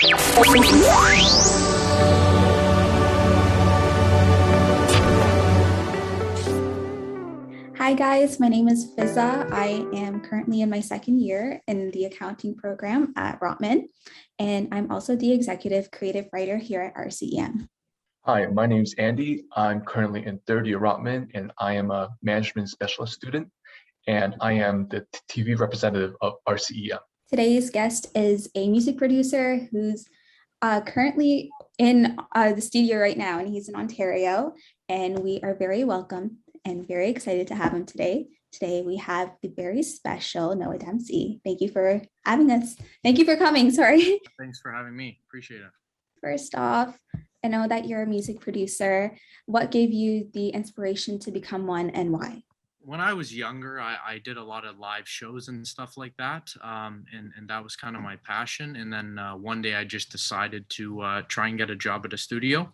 Hi guys, my name is Fizza. I am currently in my second year in the accounting program at Rotman, and I'm also the executive creative writer here at RCEM. Hi, my name's Andy. I'm currently in third year Rotman, and I am a management specialist student, and I am the TV representative of RCEM. Today's guest is a music producer who's currently in the studio right now, and he's in Ontario, and we are very welcome and very excited to have him today. Today we have the very special Noah Dempsey. Thank you for having us. Thank you for coming, sorry. Thanks for having me. Appreciate it. First off, I know that you're a music producer. What gave you the inspiration to become one and why? When I was younger, I did a lot of live shows and stuff like that. And that was kind of my passion. And then one day I just decided to try and get a job at a studio.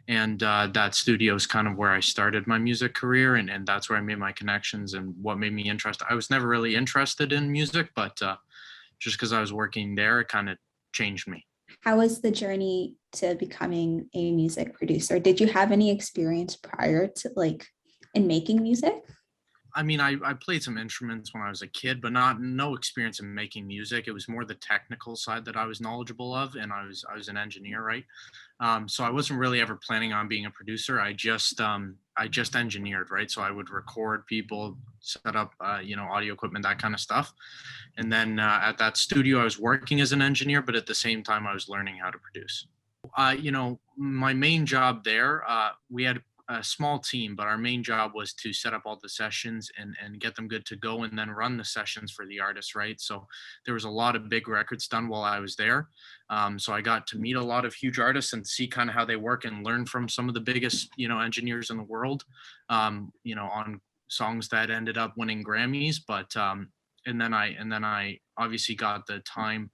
And that studio is kind of where I started my music career. And that's where I made my connections and what made me interested. I was never really interested in music, but just because I was working there, it kind of changed me. How was the journey to becoming a music producer? Did you have any experience prior to in making music? I mean, I played some instruments when I was a kid, but no experience in making music. It was more the technical side that I was knowledgeable of, and I was an engineer, right? So I wasn't really ever planning on being a producer. I just engineered, right? So I would record people, set up audio equipment, that kind of stuff. And then at that studio, I was working as an engineer, but at the same time, I was learning how to produce. My main job there, we had a small team, but our main job was to set up all the sessions and get them good to go and then run the sessions for the artists, right? So there was a lot of big records done while I was there. So I got to meet a lot of huge artists and see kind of how they work and learn from some of the biggest, engineers in the world, on songs that ended up winning Grammys. But and then I obviously got the time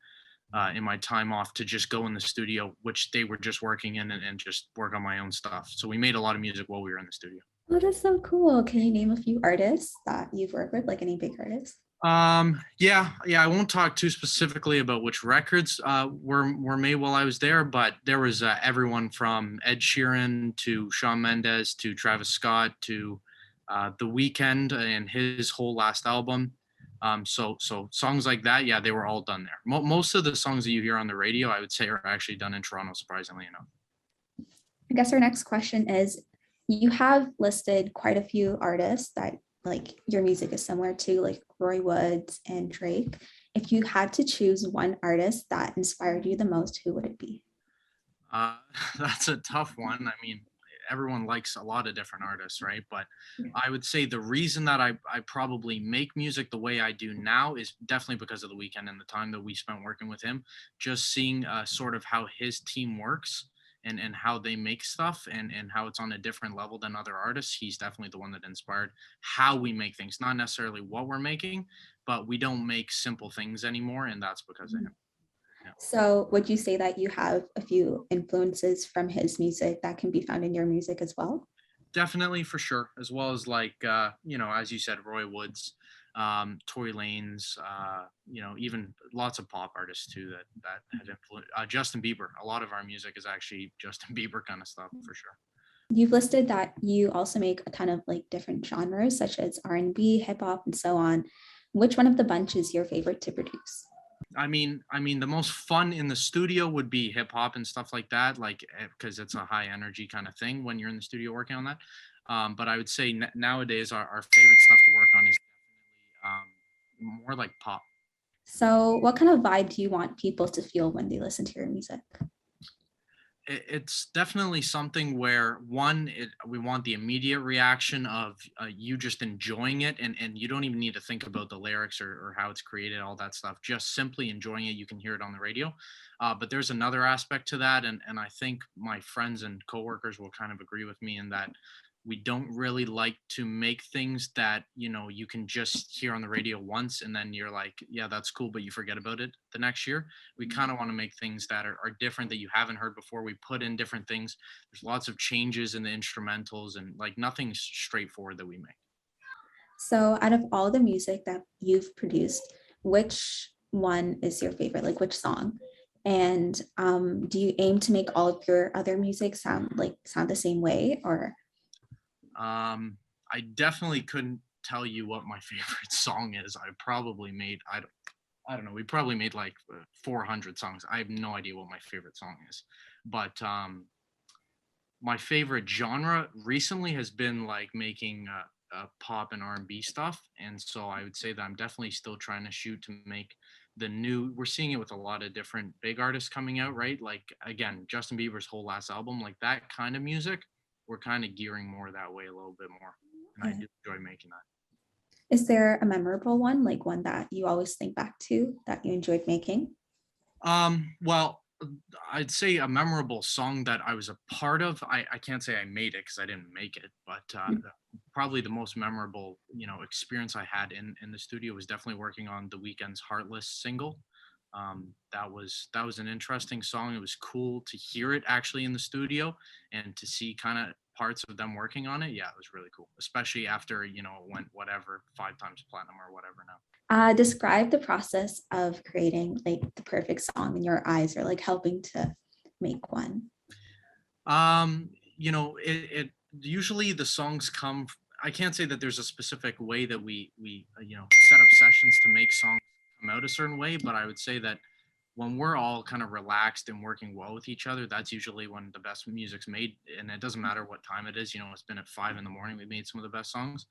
in my time off to just go in the studio, which they were just working in, and just work on my own stuff. So we made a lot of music while we were in the studio. Oh, that's so cool. Can you name a few artists that you've worked with, like any big artists? Yeah. I won't talk too specifically about which records were made while I was there, but there was everyone from Ed Sheeran to Shawn Mendes to Travis Scott to The Weeknd and his whole last album. So songs like that, yeah, they were all done there. Most of the songs that you hear on the radio, I would say, are actually done in Toronto, surprisingly enough. I guess our next question is, you have listed quite a few artists that your music is similar to, like Roy Woods and Drake. If you had to choose one artist that inspired you the most, who would it be? That's a tough one. I mean, everyone likes a lot of different artists, right? But I would say the reason that I probably make music the way I do now is definitely because of The Weeknd and the time that we spent working with him, just seeing sort of how his team works and how they make stuff and how it's on a different level than other artists. He's definitely the one that inspired how we make things, not necessarily what we're making, but we don't make simple things anymore, and that's because of him. So would you say that you have a few influences from his music that can be found in your music as well? Definitely, for sure, as well as as you said, Roy Woods, Tory Lanez, even lots of pop artists too that had influenced Justin Bieber. A lot of our music is actually Justin Bieber kind of stuff, for sure. You've listed that you also make a ton of different genres such as R&B, hip hop, and so on. Which one of the bunch is your favorite to produce? I mean, the most fun in the studio would be hip hop and stuff like that, because it's a high energy kind of thing when you're in the studio working on that. But I would say nowadays our favorite stuff to work on is definitely more like pop. So what kind of vibe do you want people to feel when they listen to your music? It's definitely something where we want the immediate reaction of you just enjoying it, and you don't even need to think about the lyrics or how it's created, all that stuff. Just simply enjoying it. You can hear it on the radio. But there's another aspect to that, and I think my friends and coworkers will kind of agree with me in that we don't really like to make things that you can just hear on the radio once and then you're like, yeah, that's cool, but you forget about it the next year. We kind of want to make things that are different, that you haven't heard before. We put in different things. There's lots of changes in the instrumentals, and nothing's straightforward that we make. So out of all the music that you've produced, which one is your favorite? Which song? And do you aim to make all of your other music sound the same way, or? I definitely couldn't tell you what my favorite song is. I don't know, we probably made like 400 songs. I have no idea what my favorite song is. But my favorite genre recently has been like making pop and R&B stuff. And so I would say that I'm definitely still trying to shoot to make we're seeing it with a lot of different big artists coming out, right? Like again, Justin Bieber's whole last album, like that kind of music, we're kind of gearing more that way a little bit more. And I Yeah. do enjoy making that. Is there a memorable one, like one that you always think back to that you enjoyed making? Well, I'd say a memorable song that I was a part of. I can't say I made it because I didn't make it, but probably the most memorable, experience I had in the studio was definitely working on the Weeknd's "Heartless" single. That was an interesting song. It was cool to hear it actually in the studio and to see kind of parts of them working on it. Yeah, it was really cool, especially after it went whatever 5 times platinum or whatever now. Describe the process of creating like the perfect song in your eyes, or like helping to make one. It usually the songs come. I can't say that there's a specific way that we set up sessions to make songs come out a certain way, but I would say that when we're all kind of relaxed and working well with each other, that's usually when the best music's made. And it doesn't matter what time it is. It's been at 5 a.m. We made some of the best songs.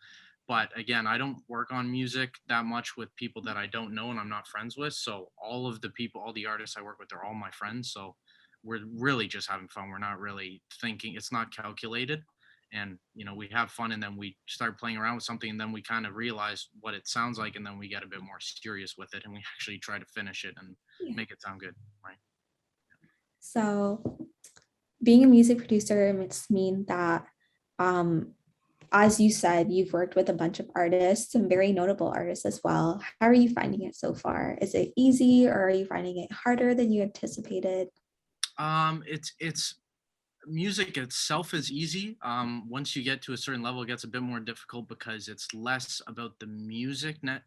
But again, I don't work on music that much with people that I don't know and I'm not friends with. So all of the people, all the artists I work with, they're all my friends. So we're really just having fun. We're not really thinking, it's not calculated. And we have fun, and then we start playing around with something, and then we kind of realize what it sounds like, and then we get a bit more serious with it, and we actually try to finish it and make it sound good, right? So being a music producer must mean that, um, as you said, you've worked with a bunch of artists, some very notable artists as well. How are you finding it so far? Is it easy, or are you finding it harder than you anticipated? It's music itself is easy. Once you get to a certain level, it gets a bit more difficult because it's less about the music net.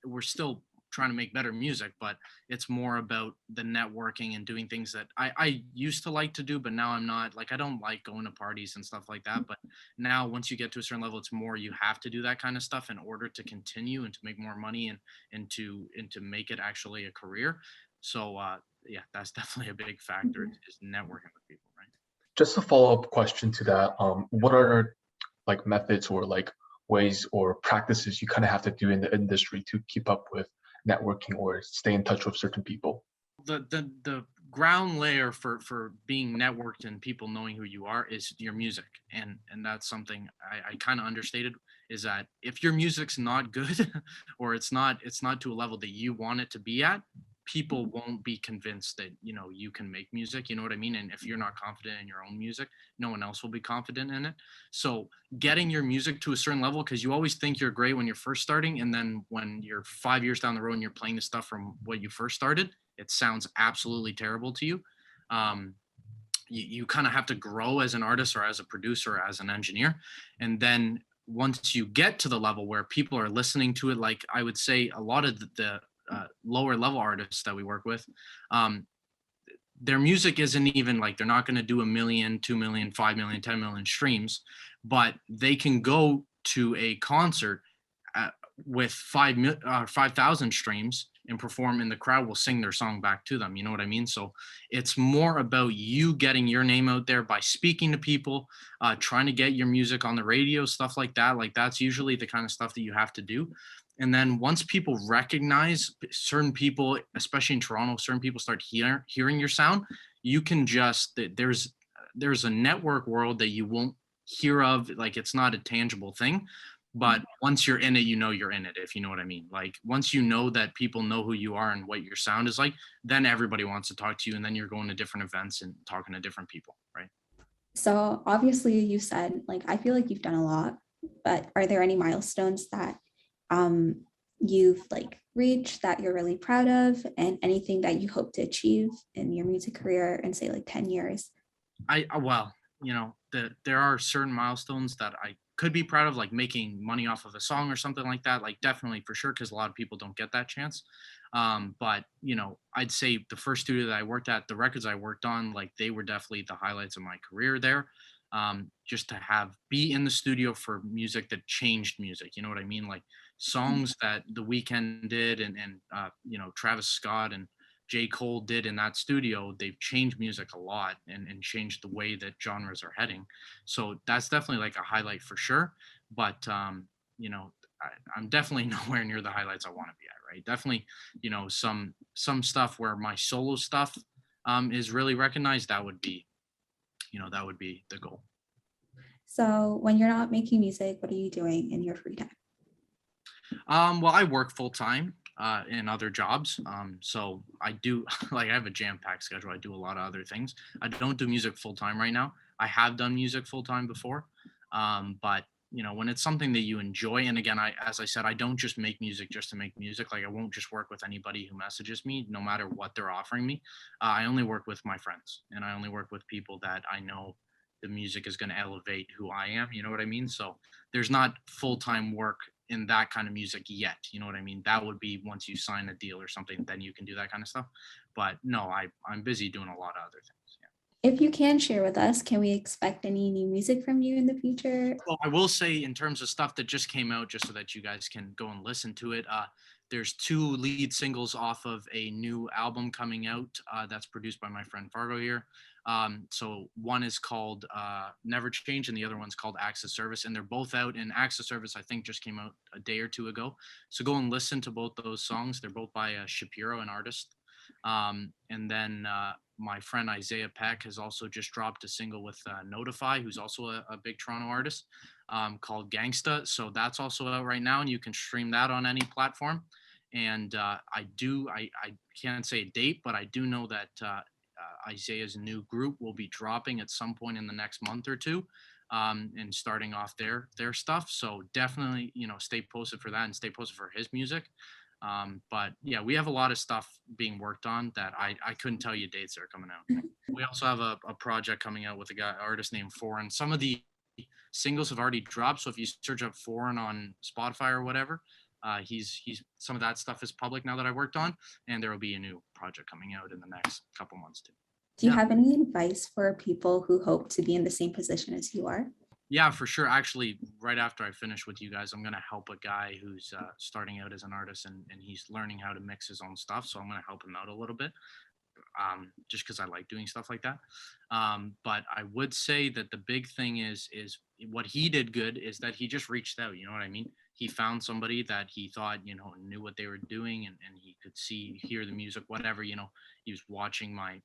We're still trying to make better music, but it's more about the networking and doing things that I used to like to do, but now I'm not. Like I don't like going to parties and stuff like that. But now once you get to a certain level, it's more you have to do that kind of stuff in order to continue and to make more money and to make it actually a career. So yeah, that's definitely a big factor is networking with people, right? Just a follow-up question to that. What are like methods or like ways or practices you kind of have to do in the industry to keep up with networking or stay in touch with certain people? The ground layer for being networked and people knowing who you are is your music, and that's something I kind of understated, is that if your music's not good or it's not to a level that you want it to be at, people won't be convinced that you can make music, you know what I mean? And if you're not confident in your own music, no one else will be confident in it. So getting your music to a certain level, because you always think you're great when you're first starting, and then when you're 5 years down the road and you're playing the stuff from what you first started, it sounds absolutely terrible to you. Um, you kind of have to grow as an artist or as a producer or as an engineer. And then once you get to the level where people are listening to it, like I would say a lot of the lower level artists that we work with, um, their music isn't even like, they're not going to do 1 million, 2 million, 5 million, 10 million streams, but they can go to a concert with 5,000 streams and perform, and the crowd will sing their song back to them. You know what I mean? So it's more about you getting your name out there by speaking to people, trying to get your music on the radio, stuff like that. Like that's usually the kind of stuff that you have to do. And then once people recognize certain people, especially in Toronto, certain people start hearing your sound, you can just, there's a network world that you won't hear of. Like it's not a tangible thing. But once you're in it, you're in it, if you know what I mean. Like once you know that people know who you are and what your sound is like, then everybody wants to talk to you, and then you're going to different events and talking to different people, right? So obviously you said, like, I feel like you've done a lot, but are there any milestones that you've like reached that you're really proud of, and anything that you hope to achieve in your music career in say like 10 years? Well, there are certain milestones that I could be proud of, like making money off of a song or something like that. Like definitely for sure, because a lot of people don't get that chance. But you know, I'd say the first studio that I worked at, the records I worked on, like they were definitely the highlights of my career there. Just to be in the studio for music that changed music, you know what I mean? Like songs that The Weeknd did and you know, Travis Scott and J. Cole did in that studio, they've changed music a lot and changed the way that genres are heading. So that's definitely like a highlight for sure. But you know, I'm definitely nowhere near the highlights I want to be at, right? Definitely, you know, some stuff where my solo stuff is really recognized. That would be, you know, that would be the goal. So when you're not making music, what are you doing in your free time? Well, I work full time in other jobs. So I do like I have a jam-packed schedule. I do a lot of other things. I don't do music full time right now. I have done music full time before. But you know, when it's something that you enjoy, and again, as I said, I don't just make music just to make music. Like I won't just work with anybody who messages me, no matter what they're offering me. I only work with my friends, and I only work with people that I know the music is going to elevate who I am. You know what I mean? So there's not full-time work in that kind of music yet. You know what I mean? That would be once you sign a deal or something, then you can do that kind of stuff. But no, I'm busy doing a lot of other things. Yeah. If you can share with us, can we expect any new music from you in the future? Well, I will say in terms of stuff that just came out, just so that you guys can go and listen to it. There's 2 lead singles off of a new album coming out that's produced by my friend Fargo here. So one is called Never Change and the other one's called Acts of Service, and they're both out. And Acts of Service I think just came out a day or two ago, so go and listen to both those songs. They're both by Shapiro, an artist. And then my friend Isaiah Peck has also just dropped a single with Notify, who's also a big Toronto artist, called Gangsta. So that's also out right now, and you can stream that on any platform. And I can't say a date, but I do know that Isaiah's new group will be dropping at some point in the next month or two, and starting off their stuff. So definitely, you know, stay posted for that and stay posted for his music. But yeah, we have a lot of stuff being worked on that I couldn't tell you dates that are coming out. We also have a project coming out with a artist named Foreign. Some of the singles have already dropped. So if you search up Foreign on Spotify or whatever, he's some of that stuff is public now that I worked on, and there will be a new project coming out in the next couple months too. Do you have any advice for people who hope to be in the same position as you are? Yeah, for sure. Actually, right after I finish with you guys, I'm going to help a guy who's starting out as an artist, and he's learning how to mix his own stuff. So I'm going to help him out a little bit, just because I like doing stuff like that. But I would say that the big thing is what he did good is that he just reached out. You know what I mean? He found somebody that he thought, you know, knew what they were doing, and he could hear the music, whatever. You know, he was watching my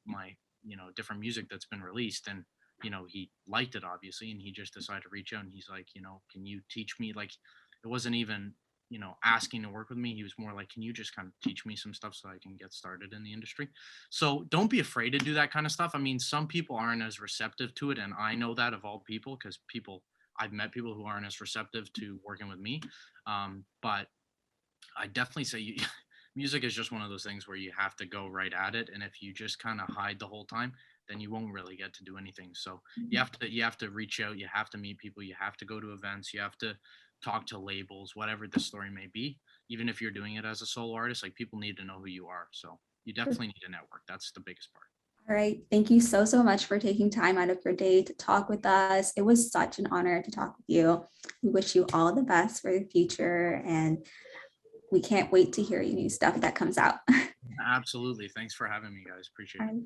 you know, different music that's been released, and you know, he liked it obviously, and he just decided to reach out, and he's like, you know, can you teach me? Like, it wasn't even, you know, asking to work with me. He was more like, can you just kind of teach me some stuff so I can get started in the industry? So don't be afraid to do that kind of stuff. I mean, some people aren't as receptive to it, and I know that of all people, because I've met people who aren't as receptive to working with me. But I definitely say music is just one of those things where you have to go right at it, and if you just kind of hide the whole time, then you won't really get to do anything. So you have to reach out, you have to meet people, you have to go to events, you have to talk to labels, whatever the story may be. Even if you're doing it as a solo artist, like, people need to know who you are. So you definitely need a network. That's the biggest part. All right. Thank you so much for taking time out of your day to talk with us. It was such an honor to talk with you. We wish you all the best for the future, and we can't wait to hear your new stuff that comes out. Absolutely. Thanks for having me, guys. Appreciate it.